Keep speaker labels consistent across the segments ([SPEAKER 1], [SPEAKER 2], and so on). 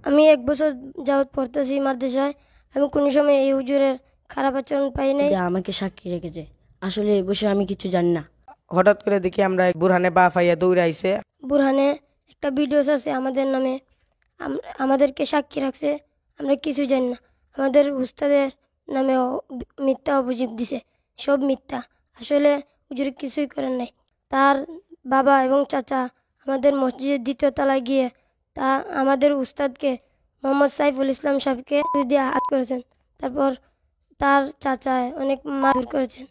[SPEAKER 1] আমি 1 বছর যাবৎ পড়তেছি মাদ্রাসায়। আমি কোনো সময় এই হুজুরের খারাপ আচরণ পাই নাই।
[SPEAKER 2] আমাকে সাক্ষী রেখেছে। আসলে এ বিষয়ে আমি কিছু জানি না।
[SPEAKER 3] হঠাৎ করে দেখি আমরা বুরহানে বা ফাইয়া দৌড়ে আইছে।
[SPEAKER 1] বুরহানে একটা ভিডিওস আছে আমাদের নামে, আমাদেরকে সাক্ষী রাখছে। আমরা কিছু জানি না। আমাদের উস্তাদের নামে মিথ্যা অভিযোগ দিছে, সব মিথ্যা। আসলে হুজুর কিছুই করেন নাই। তার বাবা এবং চাচা আমাদের মসজিদের 2য় তলায় গিয়ে তা আমাদের উস্তাদকে মোহাম্মদ সাইফুল ইসলাম সাহেবকে দিয়ে হাত করেছেন। তারপর তার চাচায় অনেক মারধর করেছেন।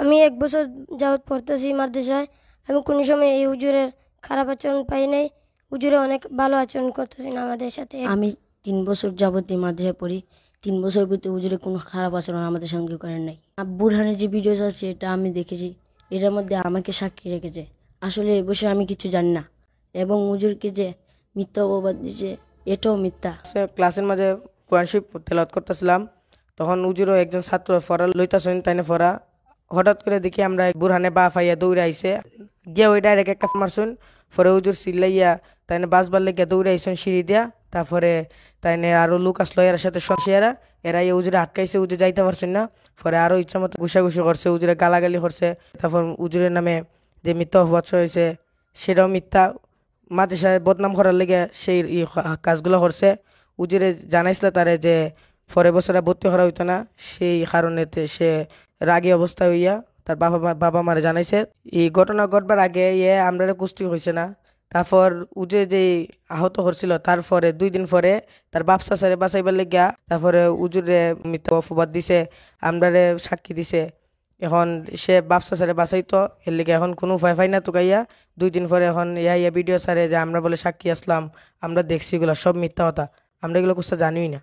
[SPEAKER 1] আমি 1 বছর যাবৎ পড়তেছি মাদ্রাসায়। আমি কোনো সময় এই হুজুরের খারাপ আচরণ পাই নাই। হুজুরে অনেক ভালো আচরণ করতেছেন আমাদের সাথে।
[SPEAKER 2] আমি 3 বছর যাবত এই মাদ্রাসায় পড়ি। 3 বছর ভিতরে হুজুরে কোনো খারাপ আচরণ আমাদের সঙ্গে করেন নাই। বুরহানের যে ভিডিওস আছে এটা আমি দেখেছি, এটার মধ্যে আমাকে সাক্ষী রেখেছে। আসলে এ বিষয়ে আমি কিছু জানি না, এবং হুজুরকে যে মিথ্যা অপবাদ দিয়েছে এটাও মিথ্যা।
[SPEAKER 3] ক্লাসের মাঝে কোরআন শরীফ তেলাওয়াত করতেছিলাম, তখন উজুরও একজন ছাত্র ফরা লইতাছেন, তাইনে ফরা হঠাৎ করে দেখি আমরা বুরহানে বা ফাইয়া দৌড়ে আইছে। গিয়া ওই ডাইরেক্ট একটা মারছুন। পরে উজুর চিল্লাইয়া তাইনে বাসবার লেগে দৌড়ে আইসেন সিঁড়ি দিয়া। তারপরে তাইনে আরো লোক আসলো এর সাথে সংশিয়ারা, এরা উজুরে আটকাইছে, উজুর যাইতে পারছেন না। পরে আরো ইচ্ছা মতো ঘুষাঘুষি করছে, উজুরে গালাগালি করছে। তারপর উজুরের নামে যে মিথ্যা অপবাদ হয়েছে সেটাও মিথ্যা। মাদ্রাসায় বদনাম করার লেগে সেই কাজগুলো করছে। উজিরে জানাইছিল তারে যে পরের বছরে ভর্তি করা হইতো না, সেই কারণেতে সে রাগী অবস্থা হইয়া তার বাবা মারে জানাইছে। এই ঘটনা ঘটবার আগে আমরা কুস্তি হয়েছে না। তারপর উজে যে আহত হচ্ছিল তারপরে 2 দিন পরে তার বাপসা সারে বাঁচাইবার লেগিয়া তারপরে উজুরে মিথ্যা অপবাদ দিছে, আমরারে সাক্ষী দিছে। এখন সে বাপসা সারে বাঁচাইতো, এর লিগে এখন কোনো উপায় পাই না তুকাইয়া। 2 দিন পরে এখন ইয়া ভিডিও সারে যে আমরা বলে সাক্ষী আসলাম, আমরা দেখছি, এগুলো সব মিথ্যা কথা, আমরা এগুলো কুস্তা জানিই না।